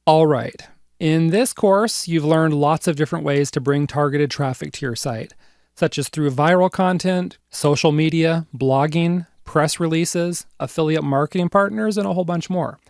All right. In this course, you've learned lots of different ways to bring targeted traffic to your site, such as through viral content, social media, blogging, press releases, affiliate marketing partners, and a whole bunch more.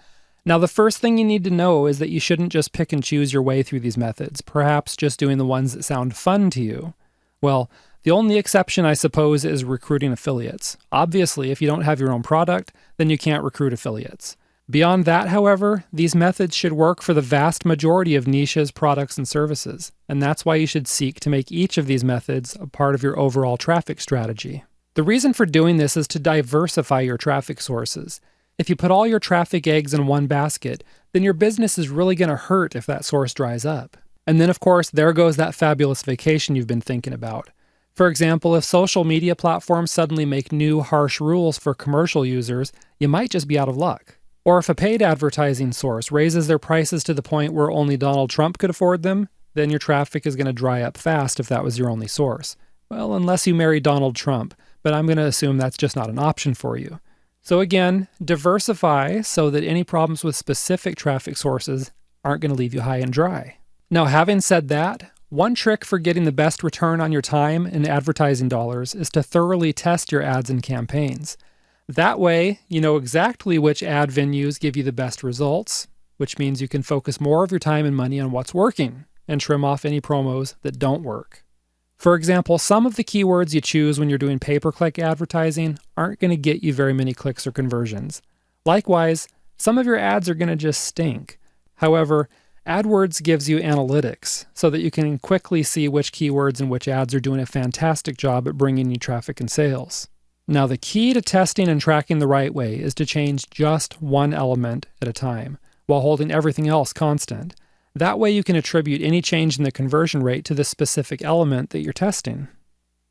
Now, the first thing you need to know is that you shouldn't just pick and choose your way through these methods, perhaps just doing the ones that sound fun to you. Well, the only exception, I suppose, is recruiting affiliates. Obviously, if you don't have your own product, then you can't recruit affiliates. Beyond that, however, these methods should work for the vast majority of niches, products, and services, and that's why you should seek to make each of these methods a part of your overall traffic strategy. The reason for doing this is to diversify your traffic sources. If you put all your traffic eggs in one basket, then your business is really going to hurt if that source dries up. And then, of course, there goes that fabulous vacation you've been thinking about. For example, if social media platforms suddenly make new harsh rules for commercial users, you might just be out of luck. Or if a paid advertising source raises their prices to the point where only Donald Trump could afford them, then your traffic is going to dry up fast if that was your only source. Well, unless you marry Donald Trump, but I'm going to assume that's just not an option for you. So again, diversify so that any problems with specific traffic sources aren't going to leave you high and dry. Now, having said that, one trick for getting the best return on your time and advertising dollars is to thoroughly test your ads and campaigns. That way, you know exactly which ad venues give you the best results, which means you can focus more of your time and money on what's working and trim off any promos that don't work. For example, some of the keywords you choose when you're doing pay-per-click advertising aren't going to get you very many clicks or conversions. Likewise, some of your ads are going to just stink. However, AdWords gives you analytics so that you can quickly see which keywords and which ads are doing a fantastic job at bringing you traffic and sales. Now, the key to testing and tracking the right way is to change just one element at a time, while holding everything else constant. That way you can attribute any change in the conversion rate to the specific element that you're testing.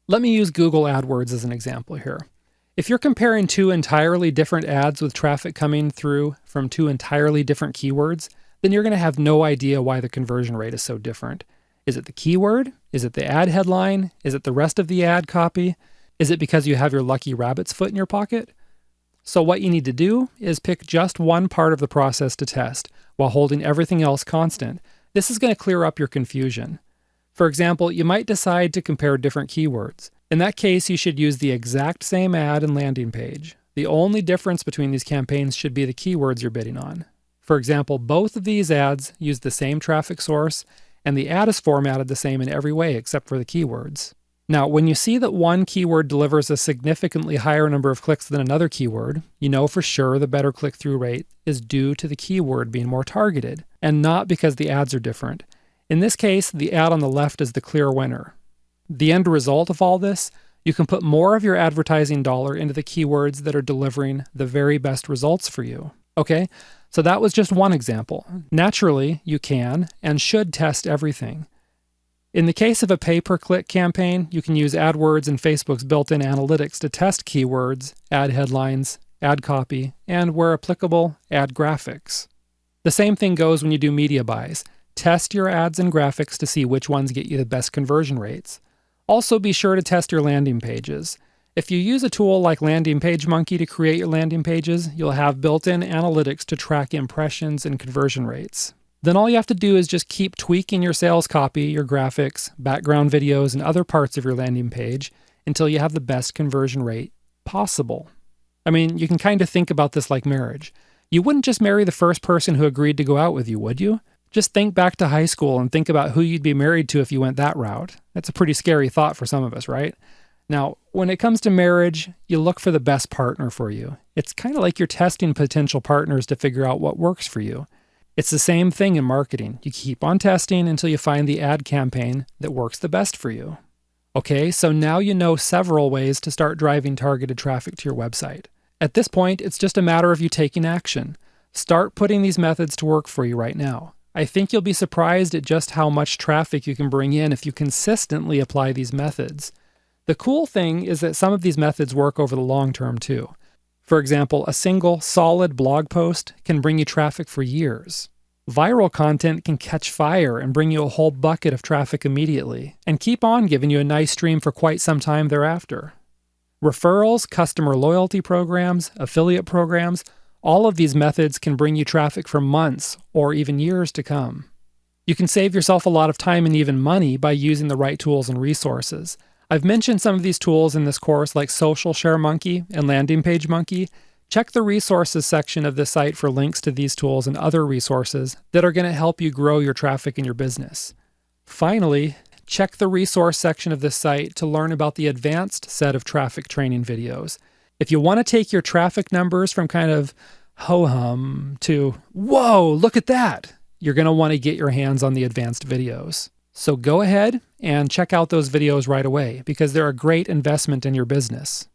Let me use Google AdWords as an example here. If you're comparing two entirely different ads with traffic coming through from two entirely different keywords, then you're going to have no idea why the conversion rate is so different. Is it the keyword? Is it the ad headline? Is it the rest of the ad copy? Is it because you have your lucky rabbit's foot in your pocket? So what you need to do is pick just one part of the process to test, while holding everything else constant. This is going to clear up your confusion. For example, you might decide to compare different keywords. In that case, you should use the exact same ad and landing page. The only difference between these campaigns should be the keywords you're bidding on. For example, both of these ads use the same traffic source, and the ad is formatted the same in every way except for the keywords. Now, when you see that one keyword delivers a significantly higher number of clicks than another keyword, you know for sure the better click-through rate is due to the keyword being more targeted, and not because the ads are different. In this case, the ad on the left is the clear winner. The end result of all this, you can put more of your advertising dollar into the keywords that are delivering the very best results for you. Okay, so that was just one example. Naturally, you can and should test everything. In the case of a pay-per-click campaign, you can use AdWords and Facebook's built-in analytics to test keywords, ad headlines, ad copy, and, where applicable, ad graphics. The same thing goes when you do media buys. Test your ads and graphics to see which ones get you the best conversion rates. Also, be sure to test your landing pages. If you use a tool like Landing Page Monkey to create your landing pages, you'll have built-in analytics to track impressions and conversion rates. Then all you have to do is just keep tweaking your sales copy, your graphics, background videos, and other parts of your landing page until you have the best conversion rate possible. I mean, you can kind of think about this like marriage. You wouldn't just marry the first person who agreed to go out with you, would you? Just think back to high school and think about who you'd be married to if you went that route. That's a pretty scary thought for some of us, right? Now, when it comes to marriage, you look for the best partner for you. It's kind of like you're testing potential partners to figure out what works for you. It's the same thing in marketing. You keep on testing until you find the ad campaign that works the best for you. Okay, so now you know several ways to start driving targeted traffic to your website. At this point, it's just a matter of you taking action. Start putting these methods to work for you right now. I think you'll be surprised at just how much traffic you can bring in if you consistently apply these methods. The cool thing is that some of these methods work over the long term too. For example, a single, solid blog post can bring you traffic for years. Viral content can catch fire and bring you a whole bucket of traffic immediately, and keep on giving you a nice stream for quite some time thereafter. Referrals, customer loyalty programs, affiliate programs, All of these methods can bring you traffic for months or even years to come. You can save yourself a lot of time and even money by using the right tools and resources. I've mentioned some of these tools in this course, like Social Share Monkey and Landing Page Monkey. Check the resources section of the site for links to these tools and other resources that are going to help you grow your traffic in your business. Finally, check the resource section of this site to learn about the advanced set of traffic training videos. If you want to take your traffic numbers from kind of ho-hum to, whoa, look at that, you're going to want to get your hands on the advanced videos. So go ahead and check out those videos right away because they're a great investment in your business.